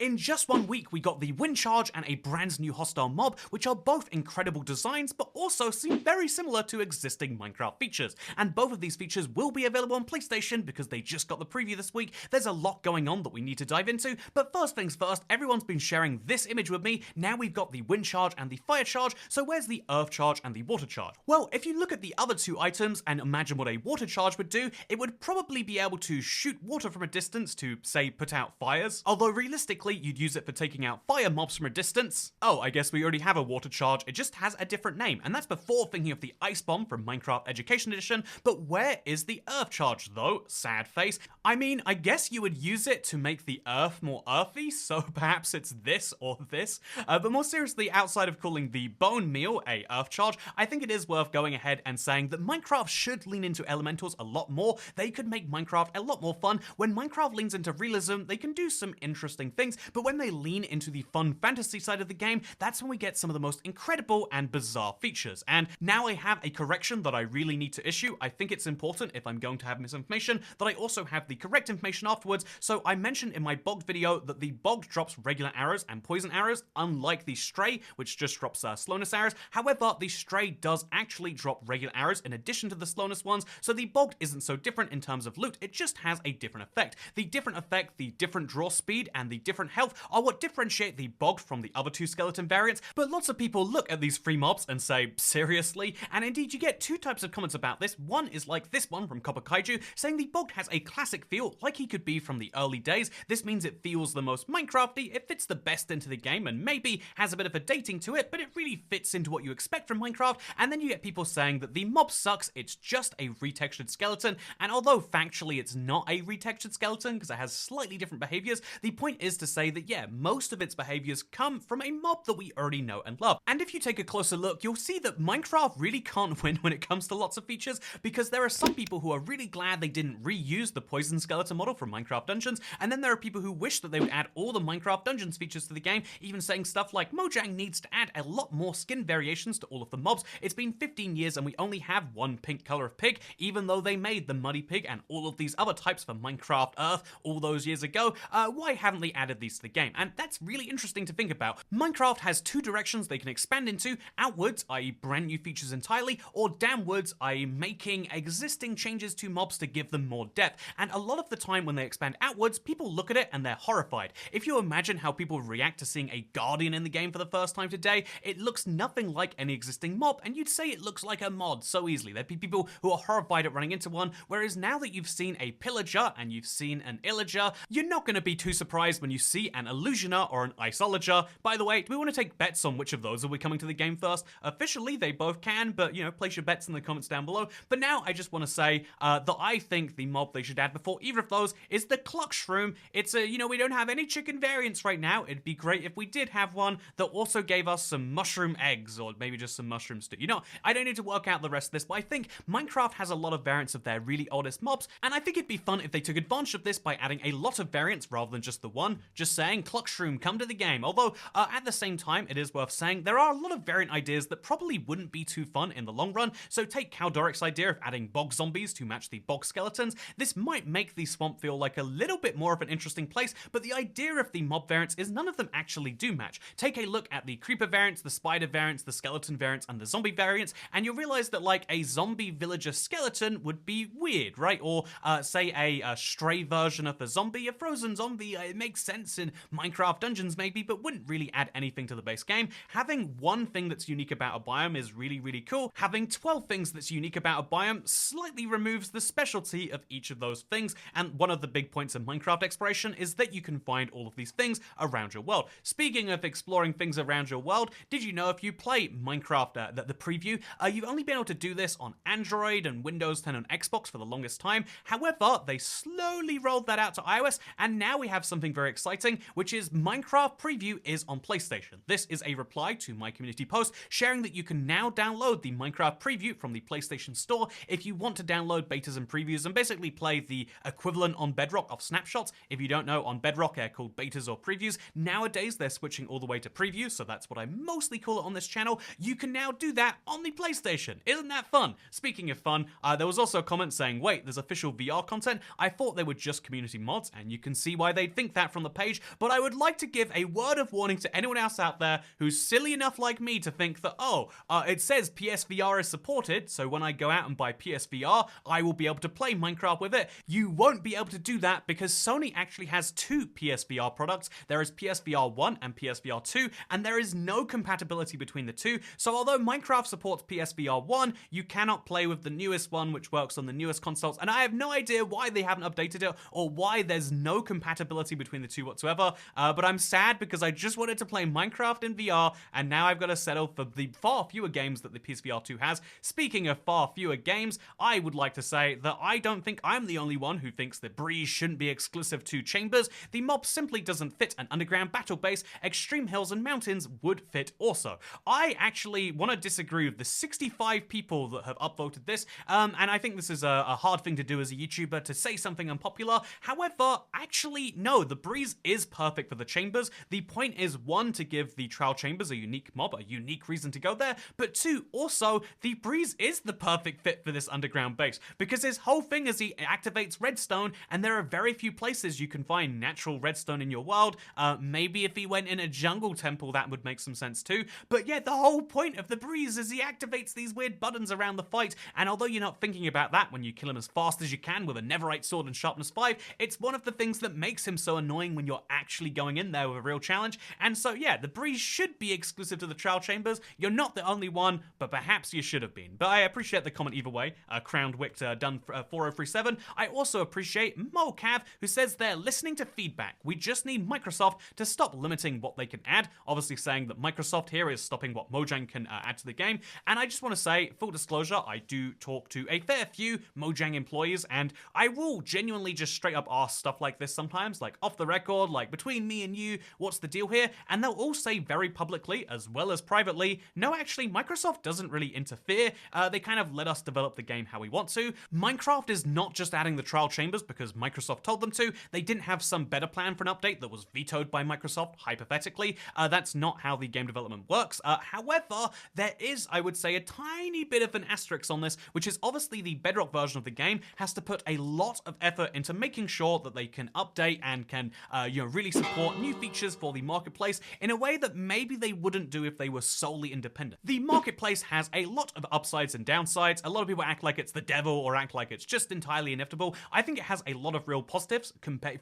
In just 1 week, we got the wind charge and a brand new hostile mob, which are both incredible designs, but also seem very similar to existing Minecraft features. And both of these features will be available on PlayStation because they just got the preview this week. There's a lot going on that we need to dive into, but first things first, everyone's been sharing this image with me. Now we've got the wind charge and the fire charge, so where's the earth charge and the water charge? Well, if you look at the other two items and imagine what a water charge would do, it would probably be able to shoot water from a distance to, say, put out fires. Although realistically, you'd use it for taking out fire mobs from a distance. Oh, I guess we already have a water charge, it just has a different name, and that's before thinking of the ice bomb from Minecraft Education Edition. But where is the earth charge though? Sad face. I mean, I guess you would use it to make the earth more earthy, so perhaps it's this or this. But more seriously, outside of calling the bone meal a earth charge, I think it is worth going ahead and saying that Minecraft should lean into elementals a lot more. They could make Minecraft a lot more fun. When Minecraft leans into realism, they can do some interesting things, but when they lean into the fun fantasy side of the game, that's when we get some of the most incredible and bizarre features. And now I have a correction that I really need to issue. I think it's important, if I'm going to have misinformation, that I also have the correct information afterwards. So I mentioned in my Bogged video that the Bogged drops regular arrows and poison arrows, unlike the Stray, which just drops slowness arrows. However, the Stray does actually drop regular arrows in addition to the slowness ones, so the Bogged isn't so different in terms of loot, it just has a different effect. The different effect, the different draw speed, and the different health are what differentiate the Bogged from the other two skeleton variants, but lots of people look at these free mobs and say, seriously? And indeed, you get two types of comments about this. One is like this one from Copper Kaiju, saying the Bogged has a classic feel, like he could be from the early days. This means it feels the most Minecrafty, it fits the best into the game, and maybe has a bit of a dating to it, but it really fits into what you expect from Minecraft. And then you get people saying that the mob sucks, it's just a retextured skeleton, and although factually it's not a retextured skeleton because it has slightly different behaviors, the point is to say that yeah, most of its behaviors come from a mob that we already know and love. And if you take a closer look, you'll see that Minecraft really can't win when it comes to lots of features, because there are some people who are really glad they didn't reuse the poison skeleton model from Minecraft Dungeons, and then there are people who wish that they would add all the Minecraft Dungeons features to the game, even saying stuff like Mojang needs to add a lot more skin variations to all of the mobs. It's been 15 years and we only have one pink color of pig, even though they made the muddy pig and all of these other types for Minecraft Earth all those years ago. Why haven't they added these to the game? And that's really interesting to think about. Minecraft has two directions they can expand into: outwards, i.e. brand new features entirely, or downwards, i.e. making existing changes to mobs to give them more depth. And a lot of the time when they expand outwards, people look at it and they're horrified. If you imagine how people react to seeing a guardian in the game for the first time today, it looks nothing like any existing mob, and you'd say it looks like a mod so easily. There'd be people who are horrified at running into one, whereas now that you've seen a pillager and you've seen an illager, you're not going to be too surprised when you see an illusioner or an isolager. By the way, do we want to take bets on which of those will be coming to the game first? Officially, they both can, but you know, place your bets in the comments down below. But now I just want to say that I think the mob they should add before either of those is the cluck shroom. It's a, you know, we don't have any chicken variants right now. It'd be great if we did have one that also gave us some mushroom eggs, or maybe just some mushroom stew. You know, I don't need to work out the rest of this, but I think Minecraft has a lot of variants of their really oldest mobs, and I think it'd be fun if they took advantage of this by adding a lot of variants rather than just the one. Just saying, cluck shroom, come to the game. Although, at the same time, it is worth saying there are a lot of variant ideas that probably wouldn't be too fun in the long run. So take Caldoric's idea of adding bog zombies to match the bog skeletons. This might make the swamp feel like a little bit more of an interesting place, but the idea of the mob variants is none of them actually do match. Take a look at the creeper variants, the spider variants, the skeleton variants, and the zombie variants, and you'll realize that like a zombie villager skeleton would be weird, right? Or say a stray version of a zombie, a frozen zombie. It makes sense in Minecraft Dungeons maybe, but wouldn't really add anything to the base game. Having one thing that's unique about a biome is really, really cool. Having 12 things that's unique about a biome slightly removes the specialty of each of those things, and one of the big points in Minecraft exploration is that you can find all of these things around your world. Speaking of exploring things around your world, did you know if you play Minecraft, the preview, you've only been able to do this on Android and Windows 10 and Xbox for the longest time. However, they slowly rolled that out to iOS, and now we have something very exciting, which is Minecraft Preview is on PlayStation. This is a reply to my community post sharing that you can now download the Minecraft Preview from the PlayStation Store if you want to download betas and previews and basically play the equivalent on Bedrock of snapshots. If you don't know, on Bedrock they're called betas or previews. Nowadays they're switching all the way to preview, so that's what I mostly call it on this channel. You can now do that on the PlayStation. Isn't that fun? Speaking of fun, there was also a comment saying, wait, there's official VR content? I thought they were just community mods, and you can see why they'd think that from the page. stage, but I would like to give a word of warning to anyone else out there who's silly enough like me to think that, it says PSVR is supported, so when I go out and buy PSVR, I will be able to play Minecraft with it. You won't be able to do that because Sony actually has two PSVR products. There is PSVR 1 and PSVR 2, and there is no compatibility between the two. So although Minecraft supports PSVR 1, you cannot play with the newest one, which works on the newest consoles, and I have no idea why they haven't updated it or why there's no compatibility between the two whatsoever, but I'm sad because I just wanted to play Minecraft in VR, and now I've got to settle for the far fewer games that the PSVR 2 has. Speaking of far fewer games, I would like to say that I don't think I'm the only one who thinks that Breeze shouldn't be exclusive to Chambers. The mob simply doesn't fit an underground battle base. Extreme hills and mountains would fit also. I actually want to disagree with the 65 people that have upvoted this, and I think this is a hard thing to do as a YouTuber, to say something unpopular. However, actually, no, the Breeze is perfect for the Chambers. The point is, one, to give the Trial Chambers a unique mob, a unique reason to go there, but two, also, the Breeze is the perfect fit for this underground base, because his whole thing is he activates redstone, and there are very few places you can find natural redstone in your world. Maybe if he went in a jungle temple, that would make some sense too, but yeah, the whole point of the Breeze is he activates these weird buttons around the fight, and although you're not thinking about that when you kill him as fast as you can with a netherite sword and sharpness 5, it's one of the things that makes him so annoying when you're actually going in there with a real challenge. And so yeah, the Breeze should be exclusive to the Trial Chambers. You're not the only one, but perhaps you should have been. But I appreciate the comment either way. Crowned Wicked done 4037. I also appreciate Mocav, who says they're listening to feedback. We just need Microsoft to stop limiting what they can add. Obviously saying that Microsoft here is stopping what Mojang can add to the game. And I just want to say, full disclosure, I do talk to a fair few Mojang employees, and I will genuinely just straight up ask stuff like this sometimes, like off the record, like between me and you, what's the deal here? And they'll all say very publicly, as well as privately, no, actually, Microsoft doesn't really interfere. They kind of let us develop the game how we want to. Minecraft is not just adding the Trial Chambers because Microsoft told them to. They didn't have some better plan for an update that was vetoed by Microsoft, hypothetically. That's not how the game development works. However, there is, I would say, a tiny bit of an asterisk on this, which is obviously the Bedrock version of the game has to put a lot of effort into making sure that they can update and can, really support new features for the marketplace in a way that maybe they wouldn't do if they were solely independent. The marketplace has a lot of upsides and downsides. A lot of people act like it's the devil or act like it's just entirely inevitable. I think it has a lot of real positives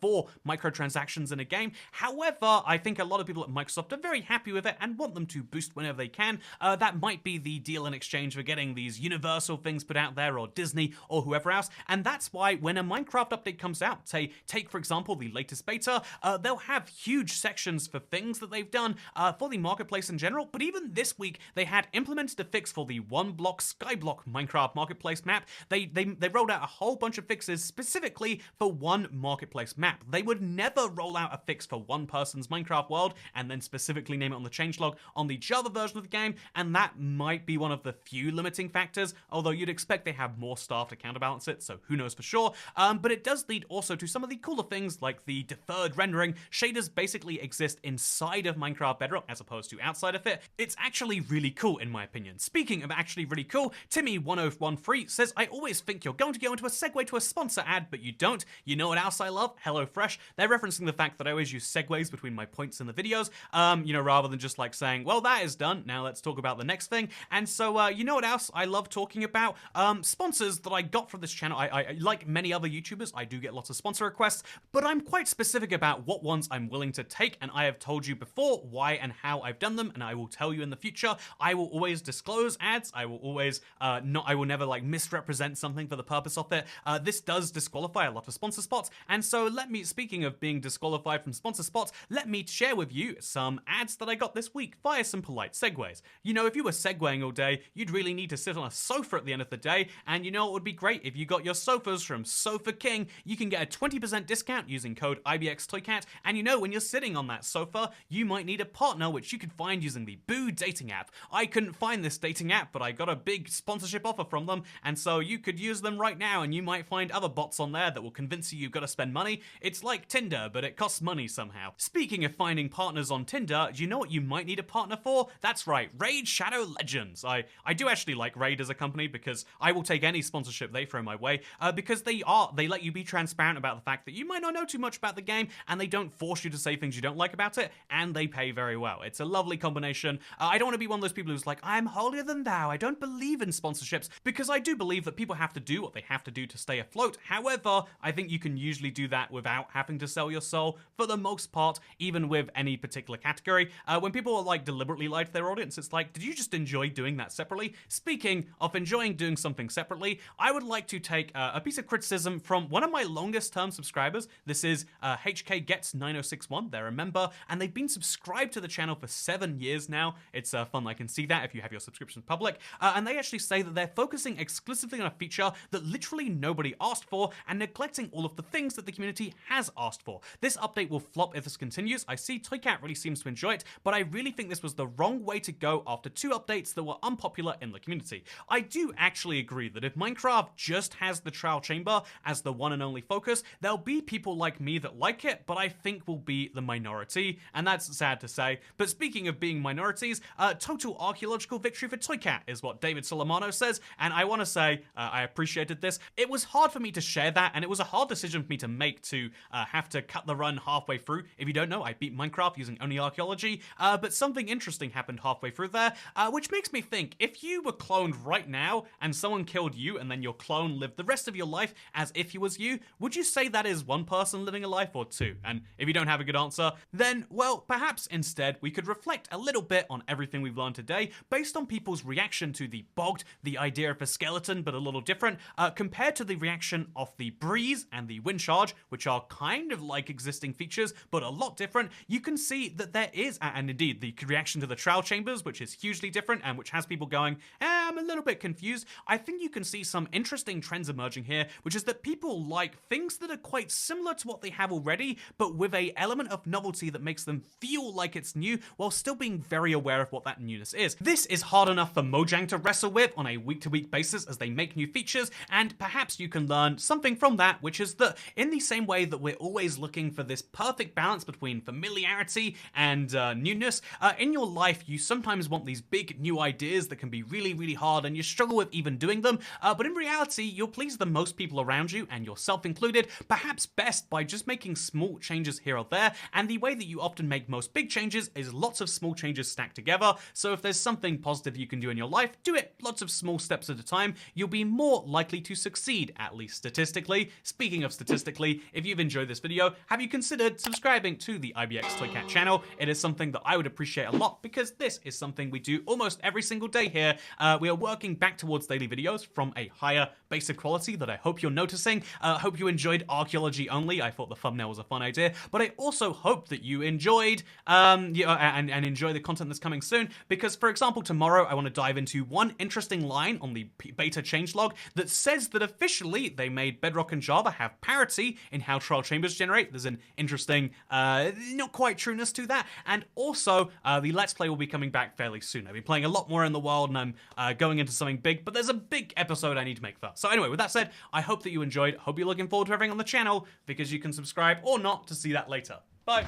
for microtransactions in a game. However, I think a lot of people at Microsoft are very happy with it and want them to boost whenever they can. That might be the deal in exchange for getting these Universal things put out there, or Disney, or whoever else. And that's why when a Minecraft update comes out, say, take for example the latest beta, they'll have huge sections for things that they've done for the marketplace in general. But even this week, they had implemented a fix for the one block skyblock Minecraft marketplace map. They rolled out a whole bunch of fixes specifically for one marketplace map. They would never roll out a fix for one person's Minecraft world and then specifically name it on the changelog on the Java version of the game, and that might be one of the few limiting factors, although you'd expect they have more staff to counterbalance it, so who knows for sure. But it does lead also to some of the cooler things like the deferred rendering. Shaders basically exist inside of Minecraft Bedrock as opposed to outside of it. It's actually really cool in my opinion. Speaking of actually really cool, Timmy1013 says, I always think you're going to go into a segue to a sponsor ad, but you don't. You know what else I love? HelloFresh. They're referencing the fact that I always use segues between my points in the videos, rather than just like saying, well, that is done, now let's talk about the next thing. And so, you know what else I love talking about? Sponsors that I got from this channel. I like many other YouTubers, I do get lots of sponsor requests, but I'm quite specific about what ones I'm willing to take, and I have told you before why and how I've done them, and I will tell you in the future. I will always disclose ads. I will always I will never like misrepresent something for the purpose of it. This does disqualify a lot of sponsor spots, and so speaking of being disqualified from sponsor spots, let me share with you some ads that I got this week via some polite segues. You know, if you were segueing all day, you'd really need to sit on a sofa at the end of the day, and you know it would be great if you got your sofas from Sofa King. You can get a 20% discount using code IBXToyCat, and you know when you're sitting on that sofa, you might need a partner, which you can find using the Boo dating app. I couldn't find this dating app, but I got a big sponsorship offer from them, and so you could use them right now, and you might find other bots on there that will convince you you've got to spend money. It's like Tinder, but it costs money somehow. Speaking of finding partners on Tinder, do you know what you might need a partner for? That's right, Raid Shadow Legends. I do actually like Raid as a company because I will take any sponsorship they throw my way, because they let you be transparent about the fact that you might not know too much about the game, and they don't force you to say things you don't like about it, and they pay very well. It's a lovely combination. I don't want to be one of those people who's like, I'm holier than thou, I don't believe in sponsorships, because I do believe that people have to do what they have to do to stay afloat. However, I think you can usually do that without having to sell your soul for the most part, even with any particular category. When people are like deliberately lie to their audience, it's like, did you just enjoy doing that separately? Speaking of enjoying doing something separately, I would like to take a piece of criticism from one of my longest term subscribers. This is HK Gets 9061. They're a member, and they've been subscribed to the channel for 7 years now. It's fun. I can see that if you have your subscription public. And they actually say that they're focusing exclusively on a feature that literally nobody asked for and neglecting all of the things that the community has asked for. This update will flop if this continues. I see Toycat really seems to enjoy it, but I really think this was the wrong way to go after 2 updates that were unpopular in the community. I do actually agree that if Minecraft just has the trial chamber as the one and only focus, there'll be people like me that like it, but I think will be the minority, and that's sad to say. But speaking of being minorities, total archaeological victory for Toycat is what David Solomano says, and I want to say I appreciated this. It was hard for me to share that, and it was a hard decision for me to make to have to cut the run halfway through. If you don't know, I beat Minecraft using only archaeology, but something interesting happened halfway through there, which makes me think, if you were cloned right now and someone killed you and then your clone lived the rest of your life as if he was you, would you say that is one person living a life or 2? And if you don't have a good answer, then, well, perhaps instead we could reflect a little bit on everything we've learned today based on people's reaction to the Bogged, the idea of a skeleton but a little different, compared to the reaction of the Breeze and the Wind Charge, which are kind of like existing features but a lot different. You can see that there is, and indeed the reaction to the trial chambers, which is hugely different and which has people going, I'm a little bit confused. I think you can see some interesting trends emerging here, which is that people like things that are quite similar to what they have already, but with a element of novelty that makes them feel like it's new while still being very aware of what that newness is. This is hard enough for Mojang to wrestle with on a week-to-week basis as they make new features, and perhaps you can learn something from that, which is that in the same way that we're always looking for this perfect balance between familiarity and newness, in your life you sometimes want these big new ideas that can be really, really hard and you struggle with even doing them, but in reality you'll please the most people around you, and yourself included, perhaps best by just making small changes here or there, and the way that you often make most big changes is lots of small changes stacked together. So if there's something positive you can do in your life, do it lots of small steps at a time. You'll be more likely to succeed, at least statistically. Speaking of statistically, if you've enjoyed this video, have you considered subscribing to the IBX Toycat channel? It is something that I would appreciate a lot because this is something we do almost every single day here. We are working back towards daily videos from a higher basic quality that I hope you're noticing. I hope you enjoyed archaeology only. I thought the thumbnail was a fun idea, but I also hope that you enjoyed and enjoy the content that's coming soon, because for example tomorrow I want to dive into one interesting line on the beta changelog that says that officially they made Bedrock and Java have parity in how trial chambers generate. There's an interesting not quite trueness to that, and also the Let's Play will be coming back fairly soon. I've been playing a lot more in the world and I'm going into something big, but there's a big episode I need to make first. So anyway, with that said, I hope that you enjoyed. Hope you're looking forward to everything on the channel, because you can subscribe or not to see that later. Bye.